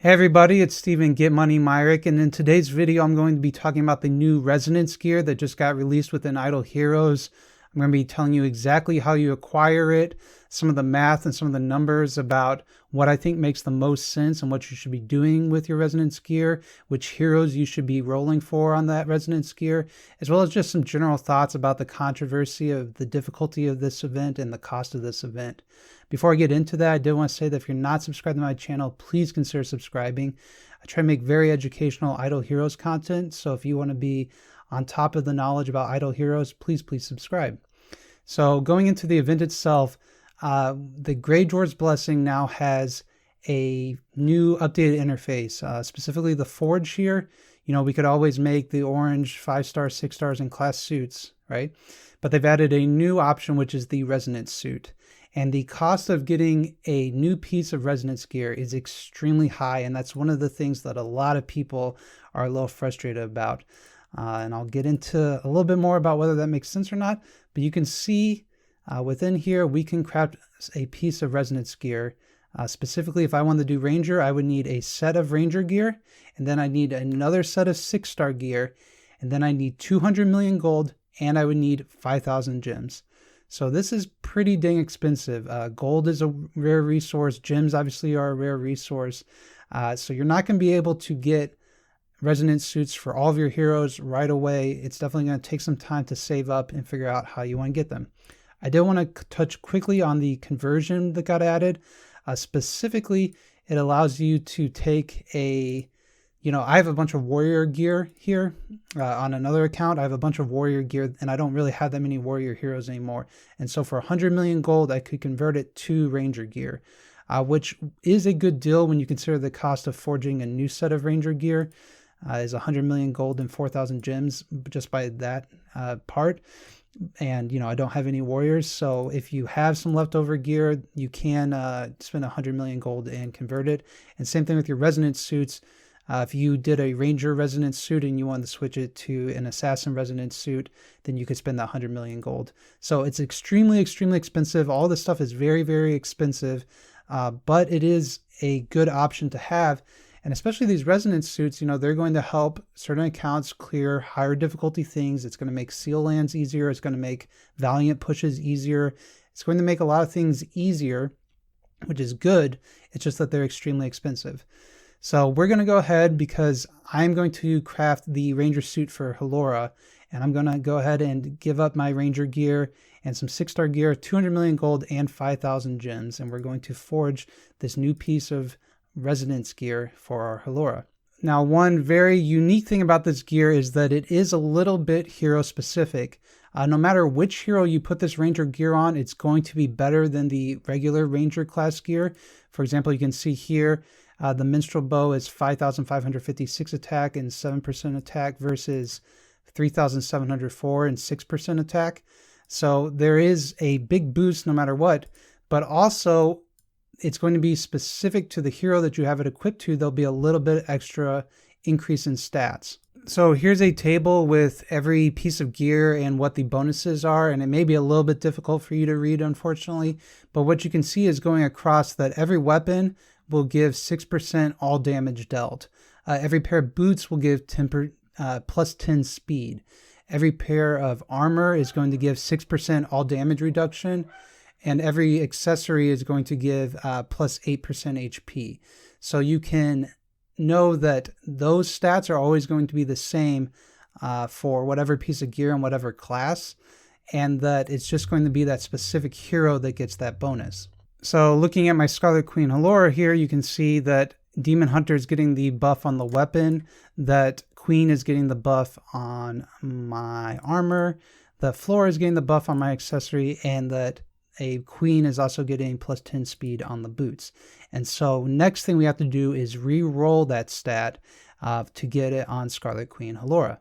Hey everybody, it's Steven GetMoneyMyrick, and in today's video I'm going to be talking about the new resonance gear that just got released within Idle Heroes. I'm going to be telling you exactly how you acquire it, some of the math and some of the numbers about what I think makes the most sense and what you should be doing with your resonance gear, which heroes you should be rolling for on that resonance gear, as well as just some general thoughts about the controversy of the difficulty of this event and the cost of this event. Before I get into that, I did want to say that if you're not subscribed to my channel, please consider subscribing. I try to make very educational Idle Heroes content, so if you want to be on top of the knowledge about Idle Heroes, please subscribe. So going into the event itself, the Grey Dwarves Blessing now has a new updated interface, specifically the Forge here. You know, we could always make the orange 5-star, 6 stars, and class suits, right? But they've added a new option, which is the resonance suit. And the cost of getting a new piece of resonance gear is extremely high, and that's one of the things that a lot of people are a little frustrated about. And I'll get into a little bit more about whether that makes sense or not, but you can see within here we can craft a piece of resonance gear. Specifically, if I wanted to do Ranger, I would need a set of Ranger gear, and then I need another set of 6-star gear, and then I need 200 million gold, and I would need 5,000 gems. So this is pretty dang expensive. Gold is a rare resource. Gems obviously are a rare resource. So you're not going to be able to get resonance suits for all of your heroes right away. It's definitely going to take some time to save up and figure out how you want to get them. I did want to touch quickly on the conversion that got added. Specifically, it allows you to take a... I have a bunch of warrior gear here on another account. I have a bunch of warrior gear, and I don't really have that many warrior heroes anymore. And so for 100 million gold, I could convert it to ranger gear, which is a good deal when you consider the cost of forging a new set of ranger gear is 100 million gold and 4,000 gems just by that part. And, I don't have any warriors. So if you have some leftover gear, you can spend 100 million gold and convert it. And same thing with your resonance suits. If you did a Ranger resonance suit and you wanted to switch it to an Assassin resonance suit, then you could spend that 100 million gold. So it's extremely expensive. All this stuff is very expensive, but it is a good option to have. And especially these resonance suits, they're going to help certain accounts clear higher difficulty things. It's going to make seal lands easier. It's going to make Valiant pushes easier. It's going to make a lot of things easier, which is good. It's just that they're extremely expensive. So we're going to go ahead because I'm going to craft the Ranger suit for Halora, and I'm going to go ahead and give up my Ranger gear and some 6-star gear, 200 million gold, and 5,000 gems, and we're going to forge this new piece of resonance gear for our Halora. Now, one very unique thing about this gear is that it is a little bit hero specific. No matter which hero you put this Ranger gear on, it's going to be better than the regular Ranger class gear. For example, you can see here, the Minstrel Bow is 5,556 attack and 7% attack versus 3,704 and 6% attack. So there is a big boost no matter what, but also it's going to be specific to the hero that you have it equipped to. There'll be a little bit extra increase in stats. So here's a table with every piece of gear and what the bonuses are, and it may be a little bit difficult for you to read, unfortunately, but what you can see is going across that every weapon will give 6% all damage dealt. Every pair of boots will give plus 10 speed. Every pair of armor is going to give 6% all damage reduction, and every accessory is going to give plus 8% HP. So you can know that those stats are always going to be the same for whatever piece of gear and whatever class, and that it's just going to be that specific hero that gets that bonus. So looking at my Scarlet Queen Halora here, you can see that Demon Hunter is getting the buff on the weapon, that Queen is getting the buff on my armor, that Flora is getting the buff on my accessory, and that a Queen is also getting plus 10 speed on the boots. And so next thing we have to do is re-roll that stat to get it on Scarlet Queen Halora.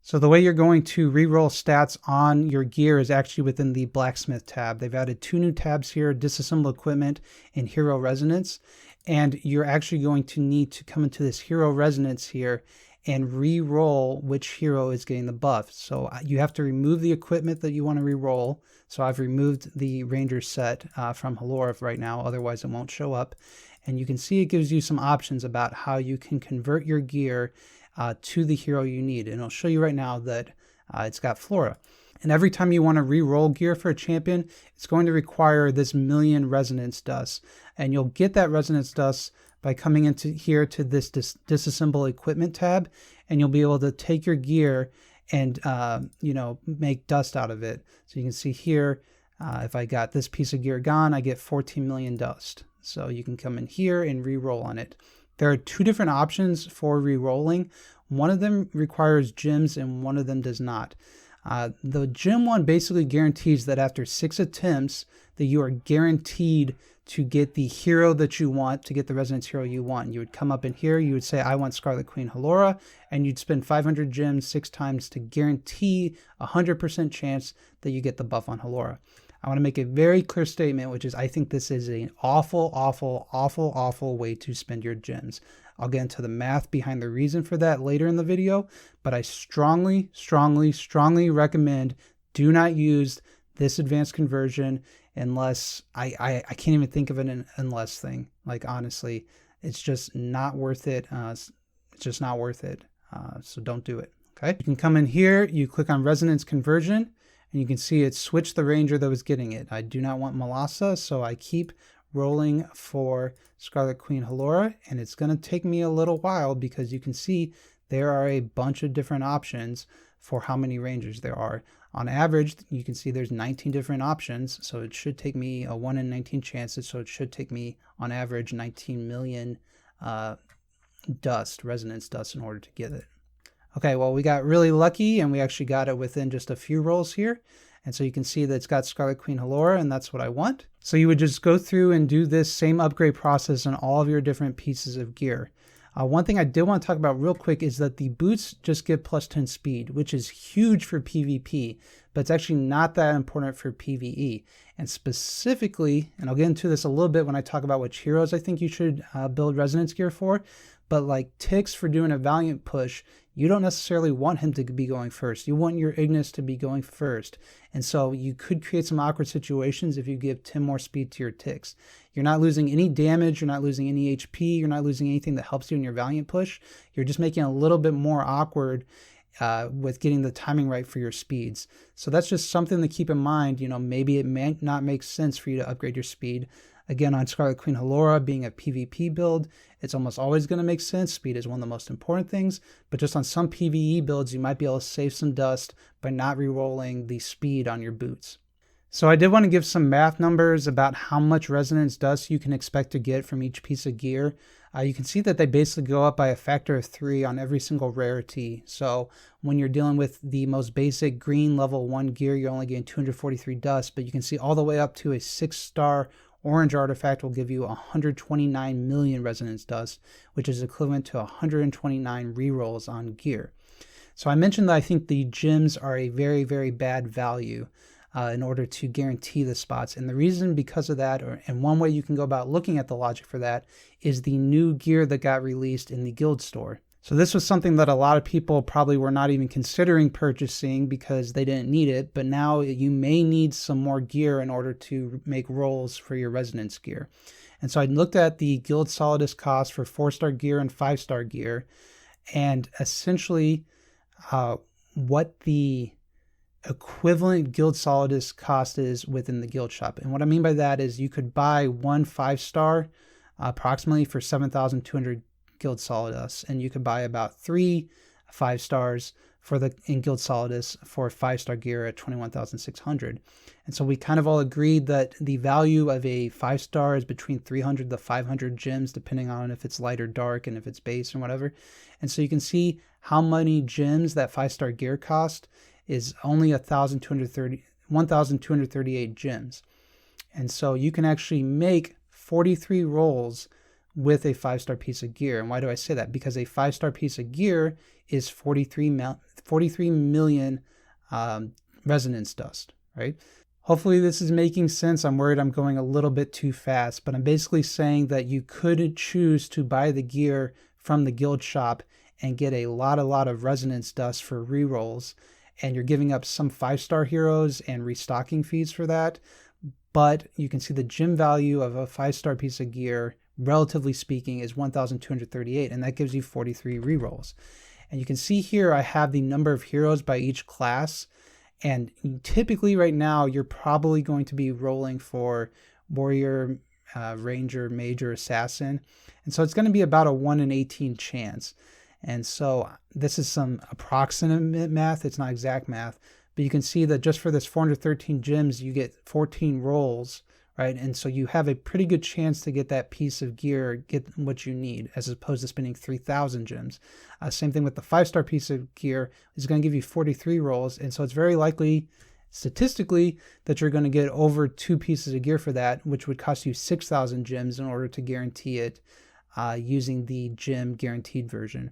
So the way you're going to reroll stats on your gear is actually within the Blacksmith tab. They've added 2 new tabs here, Disassemble Equipment and Hero Resonance. And you're actually going to need to come into this Hero Resonance here and re-roll which hero is getting the buff. So you have to remove the equipment that you want to re-roll. So I've removed the Ranger set from Halora right now, otherwise it won't show up. and you can see it gives you some options about how you can convert your gear to the hero you need. And I'll show you right now that it's got Flora. And every time you want to re-roll gear for a champion, it's going to require this 1,000,000 resonance dust. And you'll get that resonance dust by coming into here to this disassemble equipment tab, and you'll be able to take your gear and make dust out of it. So you can see here, if I got this piece of gear gone, I get 14 million dust. So you can come in here and re-roll on it. There are two different options for re-rolling. One of them requires gems and one of them does not. The gem one basically guarantees that after 6 attempts that you are guaranteed to get the hero that you want, to get the resonance hero you want. You would come up in here, you would say, I want Scarlet Queen Halora, and you'd spend 500 gems 6 times to guarantee 100% chance that you get the buff on Halora. I want to make a very clear statement, which is I think this is an awful, awful, awful, awful way to spend your gems. I'll get into the math behind the reason for that later in the video, but I strongly, strongly, strongly recommend do not use this advanced conversion unless, I can't even think of an unless thing. Like, honestly, it's just not worth it. It's just not worth it. So don't do it, okay? You can come in here, you click on resonance conversion, and you can see it switched the ranger that was getting it. I do not want Melassa, so I keep rolling for Scarlet Queen Halora, and it's going to take me a little while because you can see there are a bunch of different options for how many rangers there are. On average, you can see there's 19 different options, so it should take me a 1 in 19 chances, so it should take me on average 19 million resonance dust in order to get it. Okay, well, we got really lucky and we actually got it within just a few rolls here. And so you can see that it's got Scarlet Queen Halora, and that's what I want. So you would just go through and do this same upgrade process on all of your different pieces of gear. One thing I did want to talk about real quick is that the boots just give plus 10 speed, which is huge for PvP, but it's actually not that important for PvE. And specifically, and I'll get into this a little bit when I talk about which heroes I think you should build resonance gear for, but like Tix for doing a Valiant push, you don't necessarily want him to be going first. You want your Ignis to be going first. And so you could create some awkward situations if you give 10 more speed to your Tix. You're not losing any damage, you're not losing any HP, you're not losing anything that helps you in your Valiant push. You're just making it a little bit more awkward with getting the timing right for your speeds. So that's just something to keep in mind. You know, maybe it may not make sense for you to upgrade your speed. Again, on Scarlet Queen Halora being a PvP build, it's almost always going to make sense. Speed is one of the most important things, but just on some PvE builds, you might be able to save some dust by not re-rolling the speed on your boots. So I did want to give some math numbers about how much resonance dust you can expect to get from each piece of gear. You can see that they basically go up by a factor of 3 on every single rarity. So when you're dealing with the most basic green level 1 gear, you're only getting 243 dust, but you can see all the way up to a 6-star orange artifact will give you 129 million resonance dust, which is equivalent to 129 rerolls on gear. So I mentioned that I think the gems are a very, very bad value in order to guarantee the spots. And the reason because of that, and one way you can go about looking at the logic for that, is the new gear that got released in the guild store. So this was something that a lot of people probably were not even considering purchasing because they didn't need it, but now you may need some more gear in order to make rolls for your resonance gear. And so I looked at the Guild Solidus cost for 4-star gear and 5-star gear, and essentially what the equivalent Guild Solidus cost is within the guild shop. And what I mean by that is you could buy one 5-star approximately for 7,200 Guild Solidus, and you could buy about 3 5-stars in Guild Solidus for 5-star gear at 21,600. And so we kind of all agreed that the value of a 5-star is between 300 to 500 gems, depending on if it's light or dark and if it's base or whatever. And so you can see how many gems that 5-star gear cost is only 1,238 gems. And so you can actually make 43 rolls with a 5-star piece of gear. And why do I say that? Because a 5-star piece of gear is 43 million resonance dust, right? Hopefully this is making sense. I'm worried I'm going a little bit too fast, but I'm basically saying that you could choose to buy the gear from the guild shop and get a lot of resonance dust for rerolls, and you're giving up some 5-star heroes and restocking fees for that. But you can see the gem value of a 5-star piece of gear relatively speaking, is 1,238, and that gives you 43 rerolls. And you can see here I have the number of heroes by each class, and typically right now you're probably going to be rolling for warrior, ranger, mage, or assassin, and so it's going to be about a 1 in 18 chance. And so this is some approximate math, it's not exact math, but you can see that just for this 413 gems you get 14 rolls, right? And so you have a pretty good chance to get that piece of gear, get what you need, as opposed to spending 3,000 gems. Same thing with the 5-star piece of gear, is going to give you 43 rolls, and so it's very likely statistically that you're going to get over 2 pieces of gear for that, which would cost you 6,000 gems in order to guarantee it using the gem guaranteed version.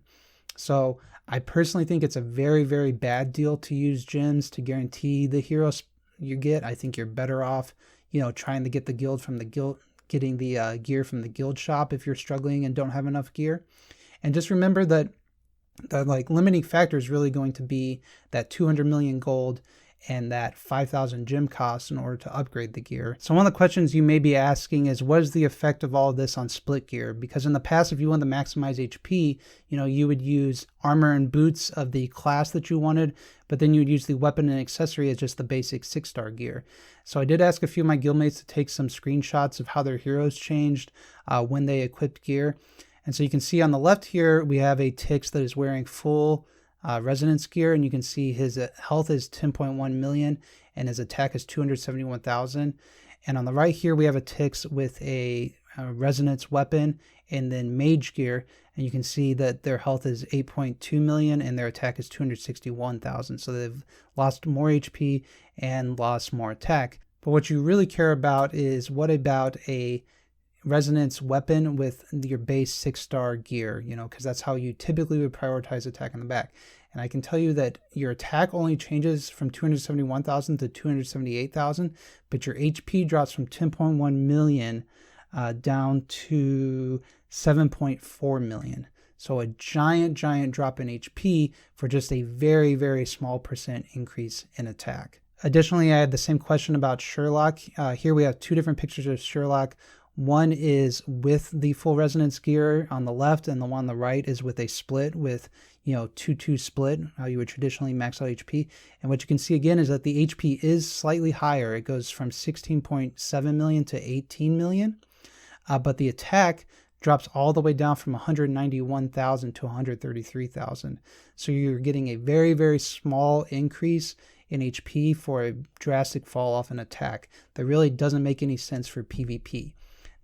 So I personally think it's a very, very bad deal to use gems to guarantee the heroes you get. I think you're better off, trying to get the guild from the guild, getting the gear from the guild shop if you're struggling and don't have enough gear. And just remember that the limiting factor is really going to be that 200 million gold and that 5,000 gem cost in order to upgrade the gear. So one of the questions you may be asking is, what is the effect of all of this on split gear? Because in the past, if you want to maximize HP, you would use armor and boots of the class that you wanted, but then you would use the weapon and accessory as just the basic 6-star gear. So I did ask a few of my guildmates to take some screenshots of how their heroes changed when they equipped gear. And so you can see on the left here, we have a Tix that is wearing full resonance gear, and you can see his health is 10.1 million and his attack is 271,000. And on the right here we have a Tix with a resonance weapon and then mage gear, and you can see that their health is 8.2 million and their attack is 261,000. So they've lost more HP and lost more attack. But what you really care about is, what about a resonance weapon with your base 6-star gear, because that's how you typically would prioritize attack in the back. And I can tell you that your attack only changes from 271,000 to 278,000, but your HP drops from 10.1 million down to 7.4 million. So a giant drop in HP for just a very, very small percent increase in attack. Additionally, I had the same question about Sherlock. Here we have 2 different pictures of Sherlock. One is with the full resonance gear on the left, and the one on the right is with a split with, 2-2 split, how you would traditionally max out HP. And what you can see again is that the HP is slightly higher. It goes from 16.7 million to 18 million, but the attack drops all the way down from 191,000 to 133,000. So you're getting a very, very small increase in HP for a drastic fall off in attack that really doesn't make any sense for PvP.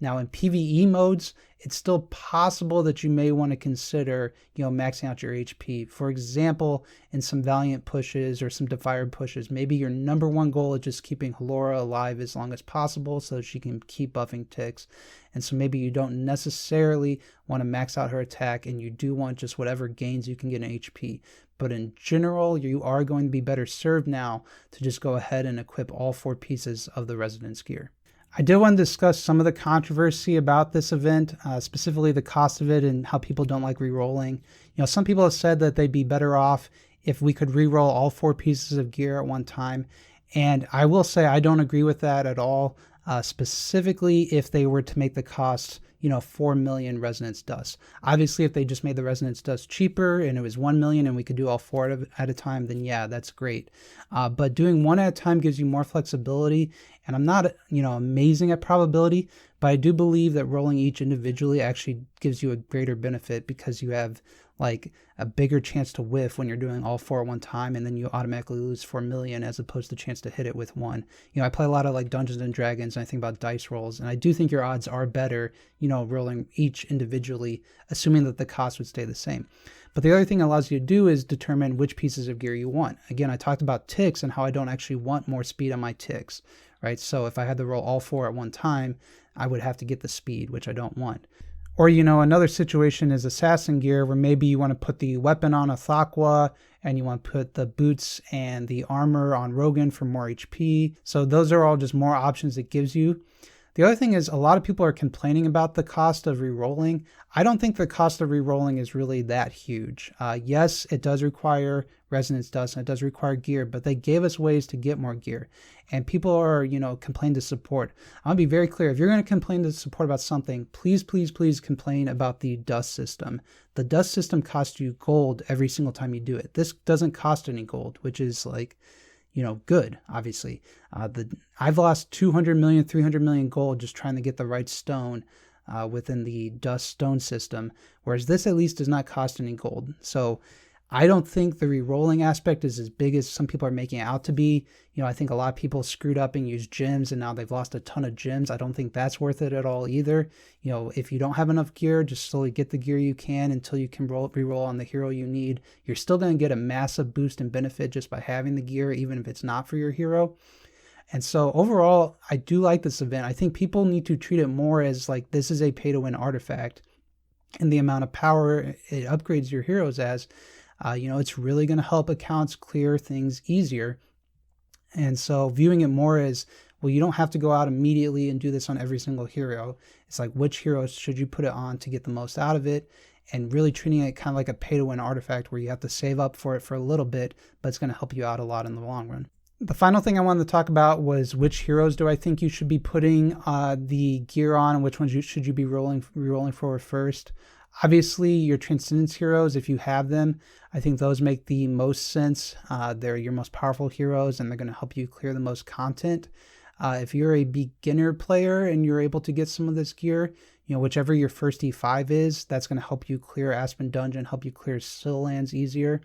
Now in PvE modes, it's still possible that you may want to consider, maxing out your HP. For example, in some Valiant pushes or some Defier pushes, maybe your number one goal is just keeping Halora alive as long as possible so she can keep buffing ticks. And so maybe you don't necessarily want to max out her attack, and you do want just whatever gains you can get in HP. But in general, you are going to be better served now to just go ahead and equip all 4 pieces of the Resonance gear. I did want to discuss some of the controversy about this event, specifically the cost of it and how people don't like re-rolling. Some people have said that they'd be better off if we could re-roll all 4 pieces of gear at one time. And I will say I don't agree with that at all, specifically if they were to make the cost 4 million resonance dust. Obviously, if they just made the resonance dust cheaper and it was 1 million and we could do all 4 at a time, then yeah, that's great. But doing 1 at a time gives you more flexibility. And I'm not, amazing at probability, but I do believe that rolling each individually actually gives you a greater benefit, because you have a bigger chance to whiff when you're doing all 4 at one time, and then you automatically lose 4 million as opposed to chance to hit it with 1. I play a lot of Dungeons and Dragons, and I think about dice rolls, and I do think your odds are better, rolling each individually, assuming that the cost would stay the same. But the other thing it allows you to do is determine which pieces of gear you want. Again, I talked about ticks and how I don't actually want more speed on my ticks, right? So if I had to roll all 4 at one time, I would have to get the speed, which I don't want. Or, another situation is assassin gear, where maybe you want to put the weapon on a Thaqua and you want to put the boots and the armor on Rogan for more HP. So those are all just more options it gives you. The other thing is a lot of people are complaining about the cost of rerolling. I don't think the cost of rerolling is really that huge. Yes, it does require resonance dust and it does require gear, but they gave us ways to get more gear. And people are, complain to support. I want to be very clear. If you're going to complain to support about something, please, please, please complain about the dust system. The dust system costs you gold every single time you do it. This doesn't cost any gold, which is like, good, obviously. I've lost 200 million, 300 million gold just trying to get the right stone within the dust stone system, whereas this at least does not cost any gold. So I don't think the re-rolling aspect is as big as some people are making it out to be. I think a lot of people screwed up and used gems and now they've lost a ton of gems. I don't think that's worth it at all either. If you don't have enough gear, just slowly get the gear you can until you can re-roll on the hero you need. You're still going to get a massive boost in benefit just by having the gear, even if it's not for your hero. And so overall, I do like this event. I think people need to treat it more as like this is a pay-to-win artifact, and the amount of power it upgrades your heroes as. It's really going to help accounts clear things easier. And so viewing it more as, well, you don't have to go out immediately and do this on every single hero. It's like, which heroes should you put it on to get the most out of it? And really treating it kind of like a pay-to-win artifact where you have to save up for it for a little bit, but it's going to help you out a lot in the long run. The final thing I wanted to talk about was which heroes do I think you should be putting the gear on, and which ones should you be re-rolling for first. Obviously, your Transcendence heroes, if you have them, I think those make the most sense. They're your most powerful heroes, and they're going to help you clear the most content. If you're a beginner player and you're able to get some of this gear, whichever your first E5 is, that's going to help you clear Aspen Dungeon, help you clear Sill Lands easier.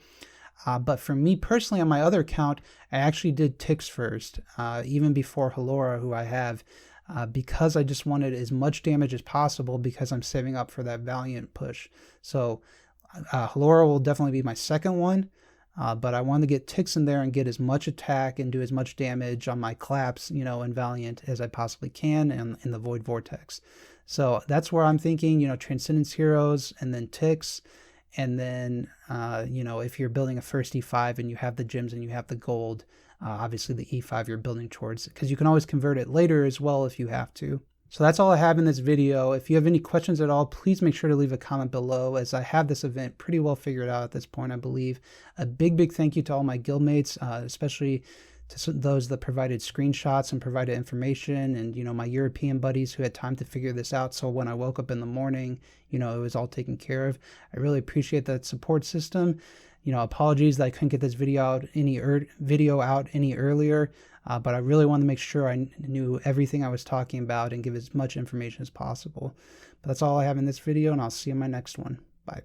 But for me personally, on my other account, I actually did Ticks first, even before Halora, who I have. Because I just wanted as much damage as possible because I'm saving up for that Valiant push. So Halora will definitely be my second one, but I want to get Ticks in there and get as much attack and do as much damage on my Collapse, in Valiant as I possibly can, and in the Void Vortex. So that's where I'm thinking, Transcendence heroes and then Ticks. And then, if you're building a first E5 and you have the gems and you have the gold, obviously the E5 you're building towards, because you can always convert it later as well if you have to. So that's all I have in this video. If you have any questions at all, please make sure to leave a comment below, as I have this event pretty well figured out at this point, I believe. A big thank you to all my guildmates, especially to those that provided screenshots and provided information, and my European buddies who had time to figure this out. So when I woke up in the morning, it was all taken care of. I really appreciate that support system. Apologies that I couldn't get this video out any earlier, but I really wanted to make sure I knew everything I was talking about and give as much information as possible. But that's all I have in this video, and I'll see you in my next one. Bye.